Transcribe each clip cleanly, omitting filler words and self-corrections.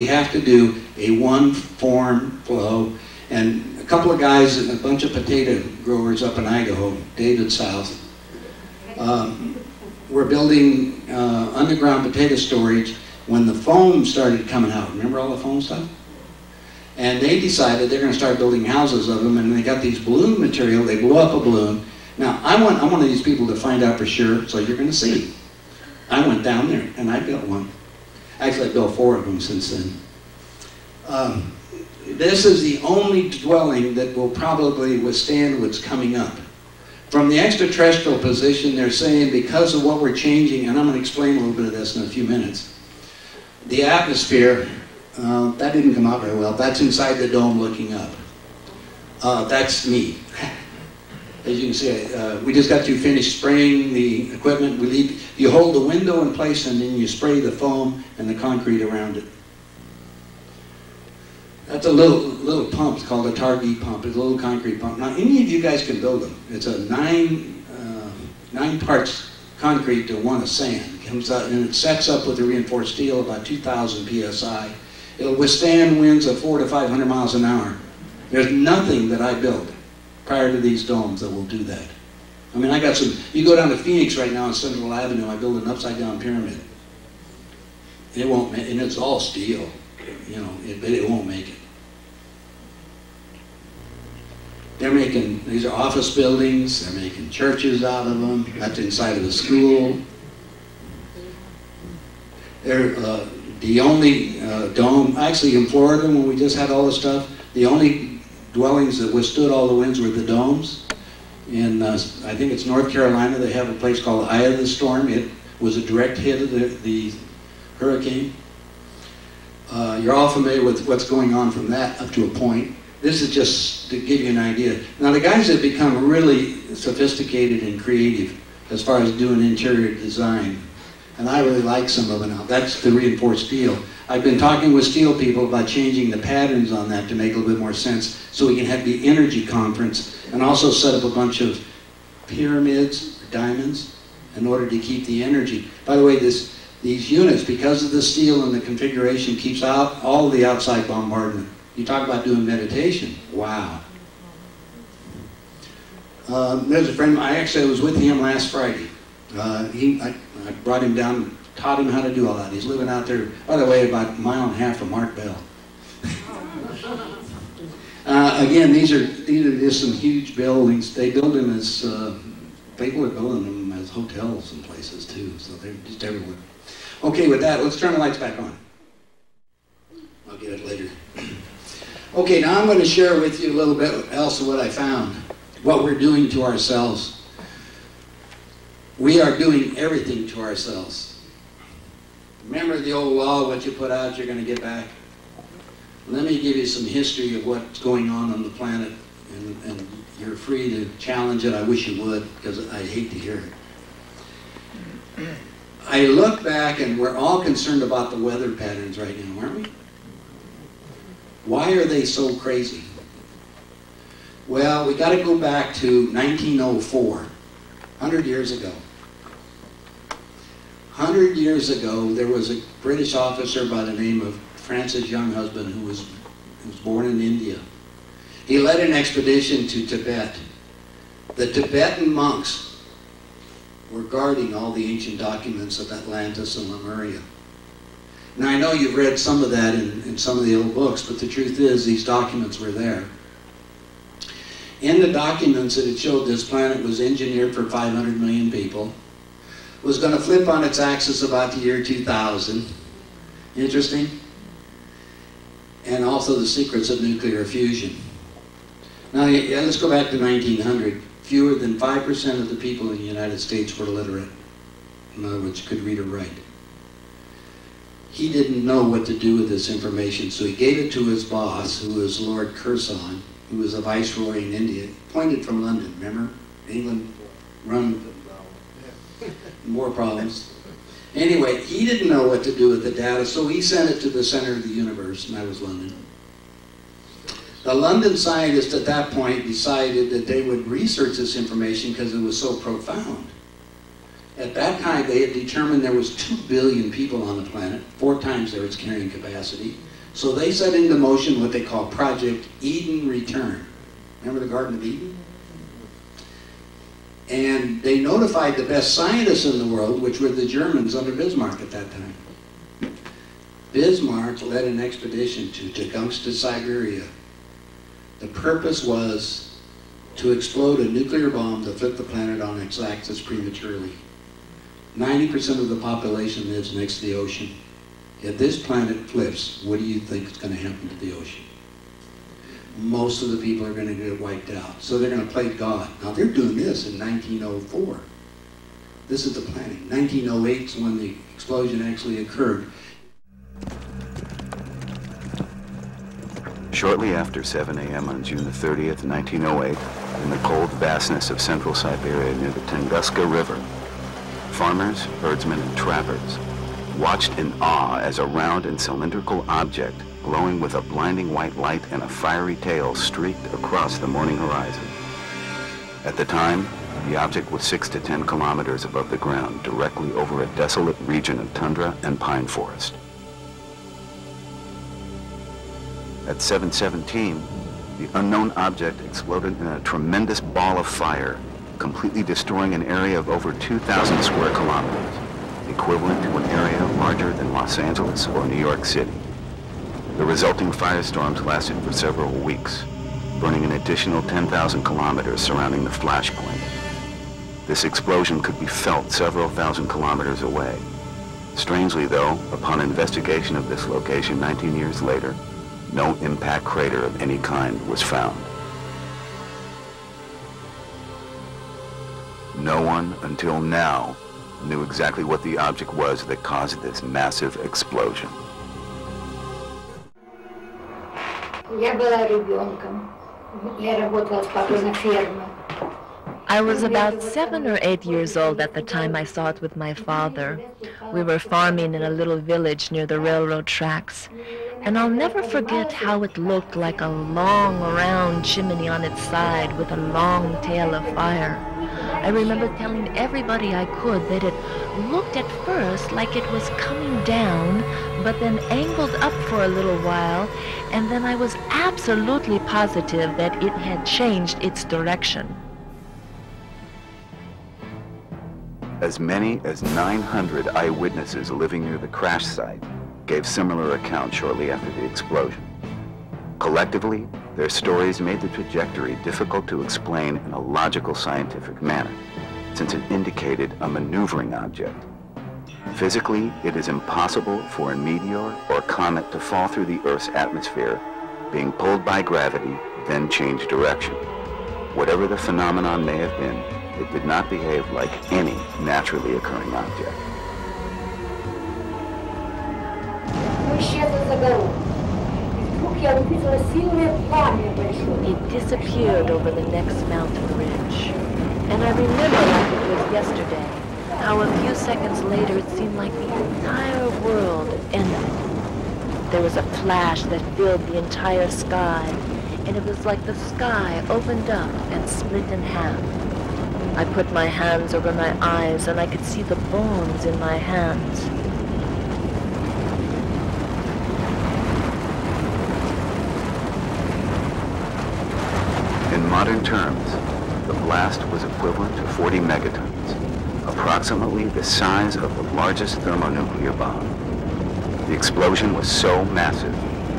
We have to do a one-form flow, and a couple of guys and a bunch of potato growers up in Idaho, David South, were building underground potato storage when the foam started coming out. Remember all the foam stuff? And they decided they're going to start building houses of them, and they got these balloon material. They blew up a balloon. Now, I'm one of these people to find out for sure, so you're going to see. I went down there, and I built one. Actually, I built 4 of them since then. This is the only dwelling that will probably withstand what's coming up. From the extraterrestrial position, they're saying because of what we're changing, and I'm going to explain a little bit of this in a few minutes, the atmosphere, that didn't come out very well. That's inside the dome looking up. That's me. As you can see, we just got to finish spraying the equipment. You hold the window in place and then you spray the foam and the concrete around it. That's a little pump. It's called a Target pump. It's a little concrete pump. Now, any of you guys can build them. It's a 9 parts concrete to 1 of sand. It comes out and it sets up with a reinforced steel about 2,000 psi. It'll withstand winds of 400 to 500 miles an hour. There's nothing that I built prior to these domes that will do that. I mean, I got some. You go down to Phoenix right now on Central Avenue. I built an upside-down pyramid. It won't, and it's all steel. You know, but it won't make it. They're making, these are office buildings, they're making churches out of them. That's inside of a school. They're the only dome, actually in Florida when we just had all this stuff, the only dwellings that withstood all the winds were the domes. In, I think it's North Carolina, they have a place called Eye of the Storm. It was a direct hit of the hurricane. You're all familiar with what's going on from that up to a point. This is just to give you an idea. Now the guys that become really sophisticated and creative as far as doing interior design, and I really like some of it now, that's the reinforced steel. I've been talking with steel people about changing the patterns on that to make a little bit more sense so we can have the energy conference and also set up a bunch of pyramids, diamonds, in order to keep the energy. By the way, these units, because of the steel and the configuration, keeps out all of the outside bombardment. You talk about doing meditation. Wow. There's a friend, I was with him last Friday. I brought him down and taught him how to do all that. He's living out there, by the way, about 1.5 miles from Mark Bell. Again, these are just some huge buildings. They build them as, people are building them as hotels and places too, so they're just everywhere. Okay, with that, let's turn the lights back on. I'll get it later. Okay, now I'm going to share with you a little bit else of what I found, what we're doing to ourselves. We are doing everything to ourselves. Remember the old law, what you put out, you're going to get back? Let me give you some history of what's going on the planet, and you're free to challenge it. I wish you would, because I hate to hear it. I look back, and we're all concerned about the weather patterns right now, aren't we? Why are they so crazy? Well, we got to go back to 1904, 100 years ago. 100 years ago, there was a British officer by the name of Francis Younghusband who was born in India. He led an expedition to Tibet. The Tibetan monks were guarding all the ancient documents of Atlantis and Lemuria. Now, I know you've read some of that in some of the old books, but the truth is these documents were there. In the documents, it showed this planet was engineered for 500 million people, was going to flip on its axis about the year 2000. Interesting. And also the secrets of nuclear fusion. Now, yeah, let's go back to 1900. Fewer than 5% of the people in the United States were literate. In other words, could read or write. He didn't know what to do with this information, so he gave it to his boss, who was Lord Curzon, who was a viceroy in India, appointed from London, remember? England run more problems. Anyway, he didn't know what to do with the data, so he sent it to the center of the universe, and that was London. The London scientists at that point decided that they would research this information because it was so profound. At that time, they had determined there was 2 billion people on the planet, 4 times their its carrying capacity. So they set into motion what they call Project Eden Return. Remember the Garden of Eden? And they notified the best scientists in the world, which were the Germans under Bismarck at that time. Bismarck led an expedition to Tecumseh, Siberia. The purpose was to explode a nuclear bomb to flip the planet on its axis prematurely. 90% of the population lives next to the ocean. If this planet flips, what do you think is going to happen to the ocean? Most of the people are going to get wiped out. So they're going to play God. Now they're doing this in 1904. This is the planning. 1908 is when the explosion actually occurred. Shortly after 7 a.m. on June the 30th, 1908, in the cold vastness of central Siberia near the Tunguska River, farmers, herdsmen, and trappers watched in awe as a round and cylindrical object glowing with a blinding white light and a fiery tail streaked across the morning horizon. At the time, the object was 6 to 10 kilometers above the ground, directly over a desolate region of tundra and pine forest. At 7:17, the unknown object exploded in a tremendous ball of fire, completely destroying an area of over 2,000 square kilometers, equivalent to an area larger than Los Angeles or New York City. The resulting firestorms lasted for several weeks, burning an additional 10,000 kilometers surrounding the flashpoint. This explosion could be felt several thousand kilometers away. Strangely though, upon investigation of this location 19 years later, no impact crater of any kind was found. No one, until now, knew exactly what the object was that caused this massive explosion. I was about 7 or 8 years old at the time I saw it with my father. We were farming in a little village near the railroad tracks. And I'll never forget how it looked like a long, round chimney on its side with a long tail of fire. I remember telling everybody I could that it looked at first like it was coming down, but then angled up for a little while, and then I was absolutely positive that it had changed its direction. As many as 900 eyewitnesses living near the crash site gave similar accounts shortly after the explosion. Collectively, their stories made the trajectory difficult to explain in a logical scientific manner, since it indicated a maneuvering object. Physically, it is impossible for a meteor or comet to fall through the Earth's atmosphere, being pulled by gravity, then change direction. Whatever the phenomenon may have been, it did not behave like any naturally occurring object. It disappeared over the next mountain ridge. And I remember like it was yesterday, how a few seconds later it seemed like the entire world ended. There was a flash that filled the entire sky, and it was like the sky opened up and split in half. I put my hands over my eyes and I could see the bones in my hands. In modern terms, the blast was equivalent to 40 megatons, approximately the size of the largest thermonuclear bomb. The explosion was so massive,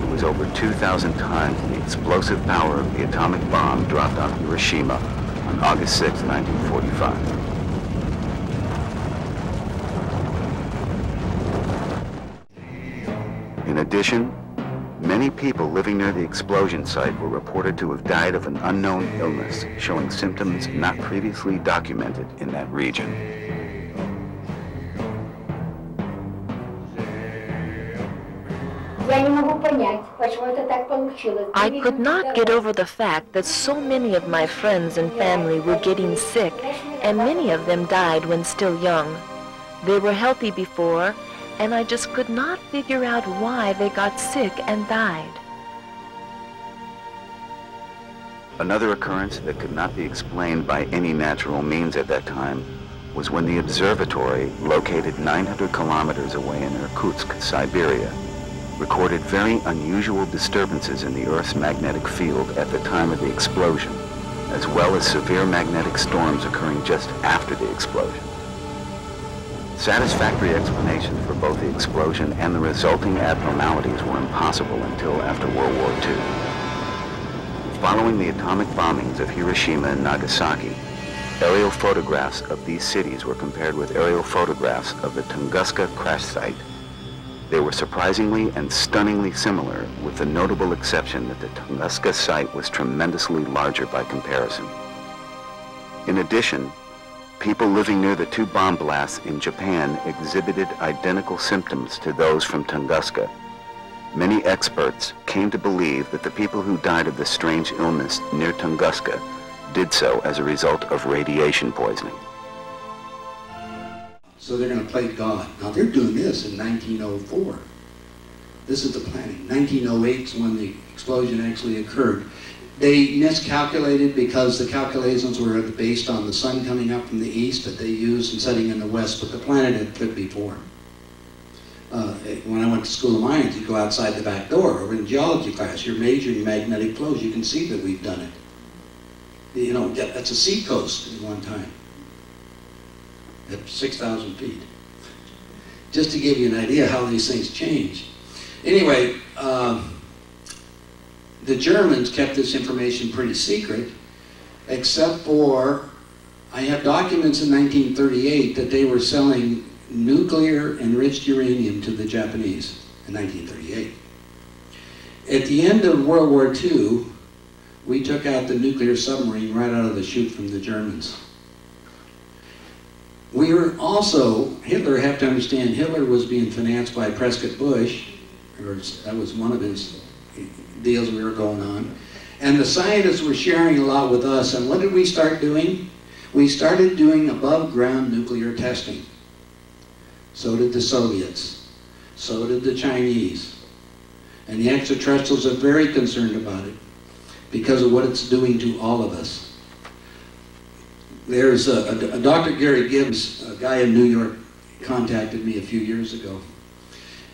it was over 2,000 times the explosive power of the atomic bomb dropped on Hiroshima on August 6, 1945. In addition, many people living near the explosion site were reported to have died of an unknown illness, showing symptoms not previously documented in that region. I could not get over the fact that so many of my friends and family were getting sick, and many of them died when still young. They were healthy before, and I just could not figure out why they got sick and died. Another occurrence that could not be explained by any natural means at that time was when the observatory, located 900 kilometers away in Irkutsk, Siberia, recorded very unusual disturbances in the Earth's magnetic field at the time of the explosion, as well as severe magnetic storms occurring just after the explosion. Satisfactory explanations for both the explosion and the resulting abnormalities were impossible until after World War II. Following the atomic bombings of Hiroshima and Nagasaki, aerial photographs of these cities were compared with aerial photographs of the Tunguska crash site. They were surprisingly and stunningly similar, with the notable exception that the Tunguska site was tremendously larger by comparison. In addition, people living near the two bomb blasts in Japan exhibited identical symptoms to those from Tunguska. Many experts came to believe that the people who died of the strange illness near Tunguska did so as a result of radiation poisoning. So they're going to play God. Now they're doing this in 1904. This is the planning. 1908 is when the explosion actually occurred. They miscalculated because the calculations were based on the sun coming up from the east that they used and setting in the west, but the planet had flipped before. When I went to School of Mines, you go outside the back door, or in geology class, you're measuring magnetic flows. You can see that we've done it. You know, that's a sea coast at one time. At 6,000 feet. Just to give you an idea how these things change. Anyway, the Germans kept this information pretty secret, except for, I have documents in 1938 that they were selling nuclear enriched uranium to the Japanese in 1938. At the end of World War II, we took out the nuclear submarine right out of the chute from the Germans. We were also, Hitler, have to understand, Hitler was being financed by Prescott Bush, or that was one of his deals we were going on. And the scientists were sharing a lot with us, and what did we start doing? We started doing above ground nuclear testing. So did the Soviets. So did the Chinese. And the extraterrestrials are very concerned about it because of what it's doing to all of us. There's a Dr. Gary Gibbs, a guy in New York, contacted me a few years ago.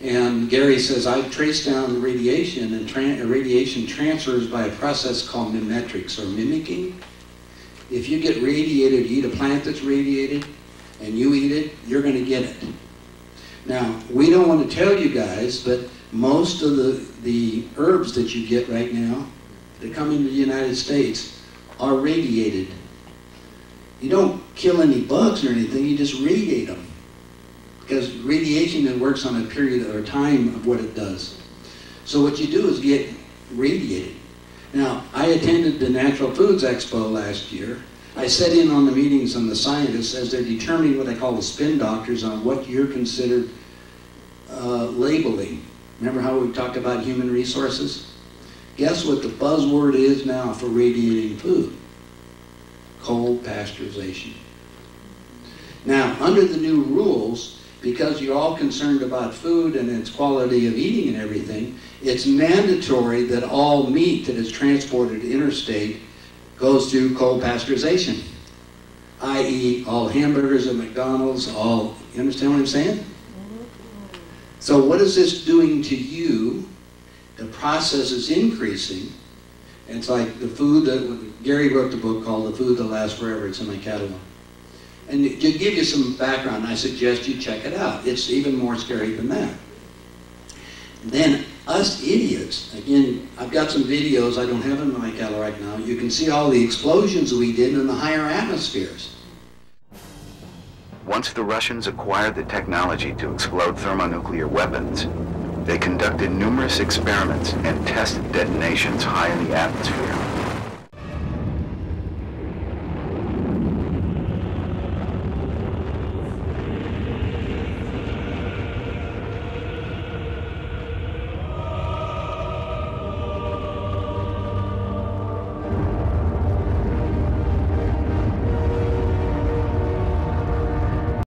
And Gary says, I've traced down the radiation, and radiation transfers by a process called mimetrics, or mimicking. If you get radiated, you eat a plant that's radiated, and you eat it, you're going to get it. Now, we don't want to tell you guys, but most of the herbs that you get right now that come into the United States are radiated. You don't kill any bugs or anything, you just radiate them. Because radiation then works on a period or time of what it does. So what you do is get radiated. Now, I attended the Natural Foods Expo last year. I sat in on the meetings on the scientists as they're determining what I call the spin doctors on what you're considered labeling. Remember how we talked about human resources? Guess what the buzzword is now for radiating food? Cold pasteurization. Now, under the new rules, because you're all concerned about food and its quality of eating and everything, it's mandatory that all meat that is transported interstate goes through cold pasteurization. I.e., all hamburgers at McDonald's, all, you understand what I'm saying? So what is this doing to you? The process is increasing. It's like the food that, Gary wrote the book called The Food That Lasts Forever. It's in my catalog. And to give you some background, I suggest you check it out. It's even more scary than that. Then us idiots, again, I've got some videos, I don't have them in my catalog right now. You can see all the explosions we did in the higher atmospheres. Once the Russians acquired the technology to explode thermonuclear weapons, they conducted numerous experiments and test detonations high in the atmosphere.